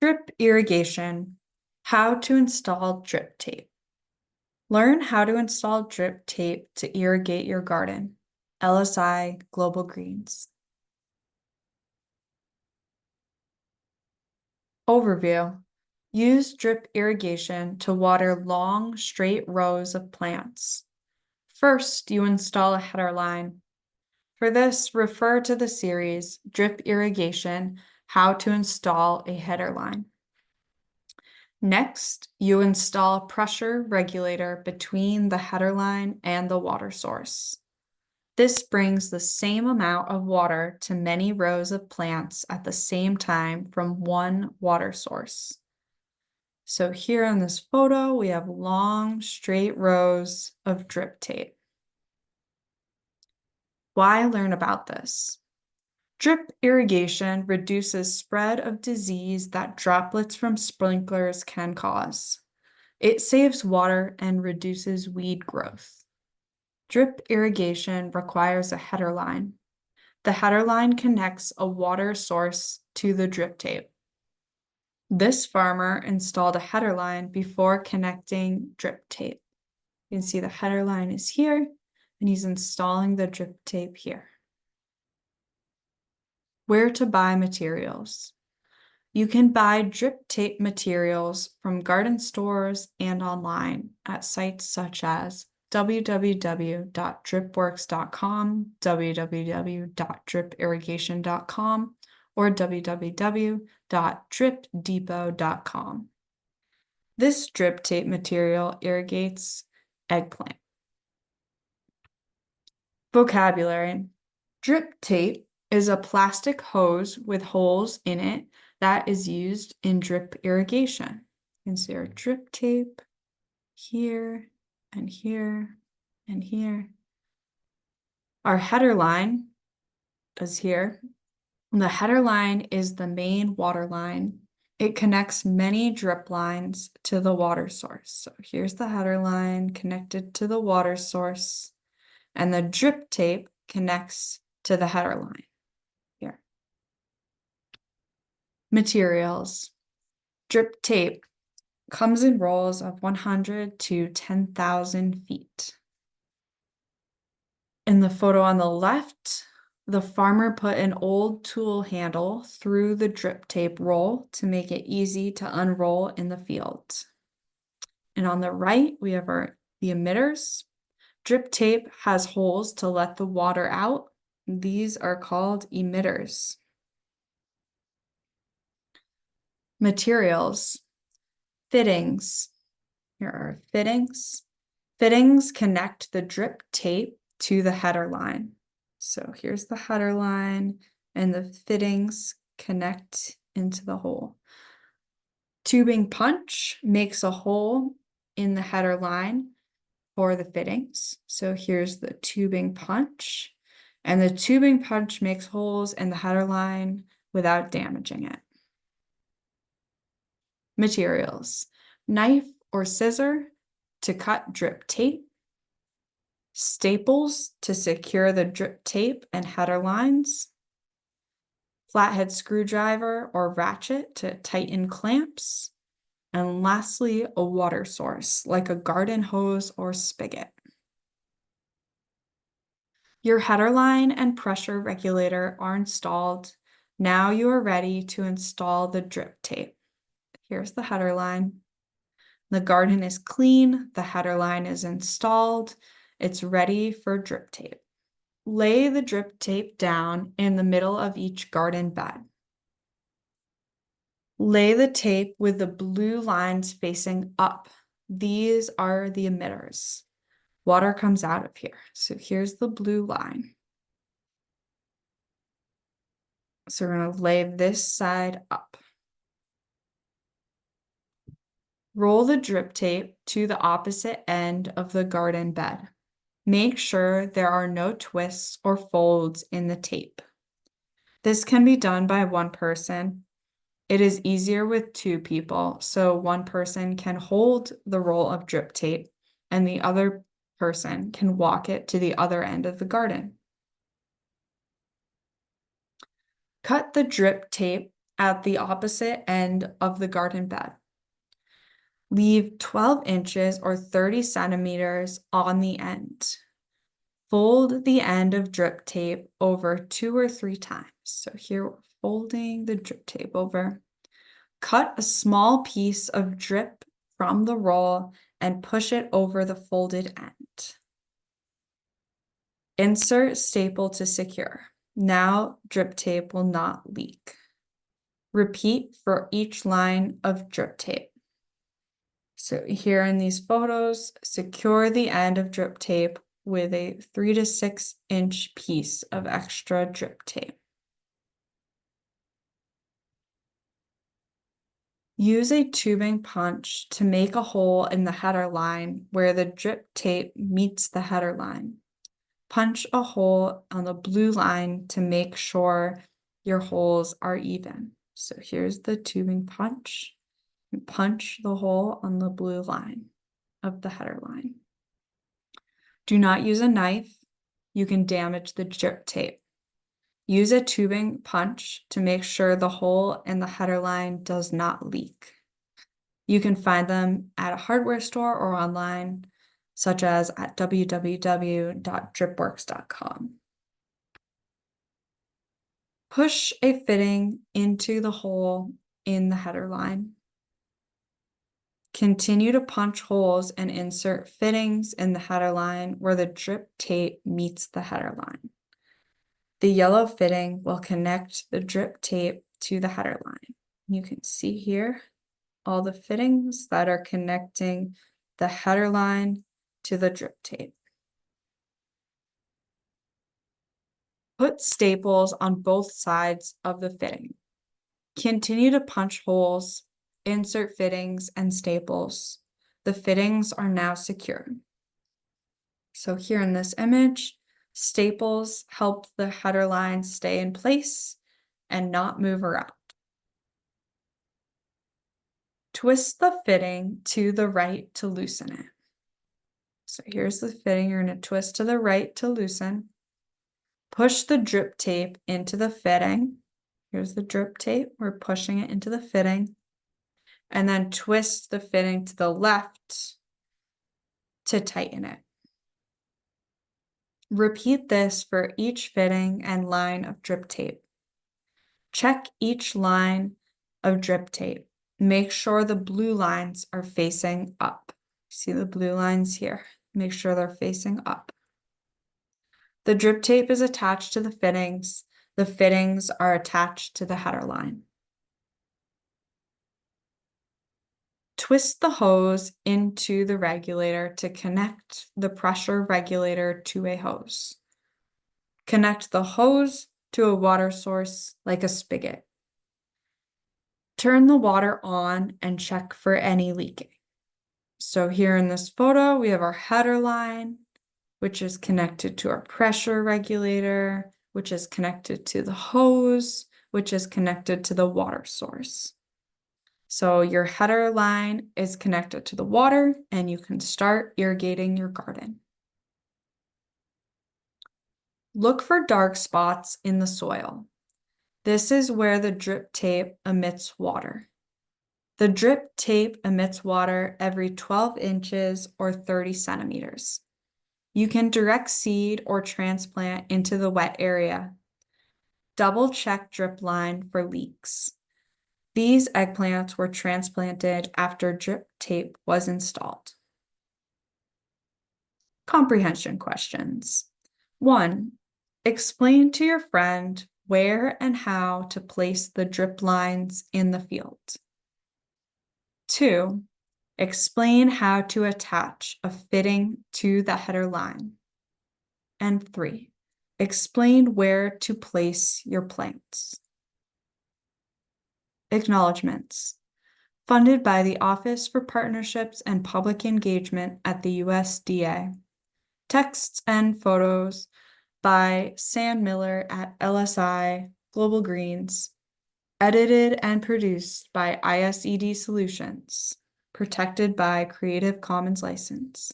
Drip irrigation, how to install drip tape. Learn how to install drip tape to irrigate your garden. LSI Global Greens. Overview. Use drip irrigation to water long, straight rows of plants. First, you install a header line. For this, refer to the series Drip Irrigation, How to Install a Header Line. Next, you install a pressure regulator between the header line and the water source. This brings the same amount of water to many rows of plants at the same time from one water source. So here in this photo, we have long, straight rows of drip tape. Why learn about this? Drip irrigation reduces spread of disease that droplets from sprinklers can cause. It saves water and reduces weed growth. Drip irrigation requires a header line. The header line connects a water source to the drip tape. This farmer installed a header line before connecting drip tape. You can see the header line is here, and he's installing the drip tape here. Where to buy materials. You can buy drip tape materials from garden stores and online at sites such as www.dripworks.com, www.dripirrigation.com, or www.dripdepot.com. This drip tape material irrigates eggplant. Vocabulary. Drip tape is a plastic hose with holes in it that is used in drip irrigation. You can see our drip tape here and here and here. Our header line is here. The header line is the main water line. It connects many drip lines to the water source. So here's the header line connected to the water source, and the drip tape connects to the header line here. Materials. Drip tape comes in rolls of 100 to 10,000 feet. In the photo on the left, the farmer put an old tool handle through the drip tape roll to make it easy to unroll in the field. And on the right, we have the emitters. Drip tape has holes to let the water out. These are called emitters. Materials. Fittings. Here are fittings. Fittings connect the drip tape to the header line. So here's the header line, and the fittings connect into the hole. Tubing punch makes a hole in the header line for the fittings. So here's the tubing punch, and the tubing punch makes holes in the header line without damaging it. Materials. Knife or scissor to cut drip tape. Staples to secure the drip tape and header lines. Flathead screwdriver or ratchet to tighten clamps. And lastly, a water source like a garden hose or spigot. Your header line and pressure regulator are installed. Now you are ready to install the drip tape. Here's the header line. The garden is clean, the header line is installed, it's ready for drip tape. Lay the drip tape down in the middle of each garden bed. Lay the tape with the blue lines facing up. These are the emitters. Water comes out of here. So here's the blue line. So we're going to lay this side up. Roll the drip tape to the opposite end of the garden bed. Make sure there are no twists or folds in the tape. This can be done by one person. It is easier with two people, so one person can hold the roll of drip tape and the other person can walk it to the other end of the garden. Cut the drip tape at the opposite end of the garden bed. Leave 12 inches or 30 centimeters on the end. Fold the end of drip tape over 2 or 3 times. So here we're folding the drip tape over. Cut a small piece of drip from the roll and push it over the folded end. Insert staple to secure. Now drip tape will not leak. Repeat for each line of drip tape. So here in these photos, secure the end of drip tape with a 3 to 6 inch piece of extra drip tape. Use a tubing punch to make a hole in the header line where the drip tape meets the header line. Punch a hole on the blue line to make sure your holes are even. So here's the tubing punch. Punch the hole on the blue line of the header line. Do not use a knife. You can damage the drip tape. Use a tubing punch to make sure the hole in the header line does not leak. You can find them at a hardware store or online, such as at www.dripworks.com. Push a fitting into the hole in the header line. Continue to punch holes and insert fittings in the header line where the drip tape meets the header line. The yellow fitting will connect the drip tape to the header line. You can see here all the fittings that are connecting the header line to the drip tape. Put staples on both sides of the fitting. Continue to punch holes, insert fittings and staples. The fittings are now secure. So here in this image, staples help the header line stay in place and not move around. Twist the fitting to the right to loosen it. So here's the fitting. You're going to twist to the right to loosen. Push the drip tape into the fitting. Here's the drip tape. We're pushing it into the fitting. And then twist the fitting to the left to tighten it. Repeat this for each fitting and line of drip tape. Check each line of drip tape. Make sure the blue lines are facing up. See the blue lines here? Make sure they're facing up. The drip tape is attached to the fittings. The fittings are attached to the header line. Twist the hose into the regulator to connect the pressure regulator to a hose. Connect the hose to a water source like a spigot. Turn the water on and check for any leaking. So here in this photo, we have our header line, which is connected to our pressure regulator, which is connected to the hose, which is connected to the water source. So your header line is connected to the water and you can start irrigating your garden. Look for dark spots in the soil. This is where the drip tape emits water. The drip tape emits water every 12 inches or 30 centimeters. You can direct seed or transplant into the wet area. Double check drip line for leaks. These eggplants were transplanted after drip tape was installed. Comprehension questions. 1. Explain to your friend where and how to place the drip lines in the field. 2. Explain how to attach a fitting to the header line. And 3. Explain where to place your plants. Acknowledgements. Funded by the Office for Partnerships and Public Engagement at the USDA. Texts and photos by Sam Miller at LSI Global Greens. Edited and produced by ISED Solutions. Protected by Creative Commons license.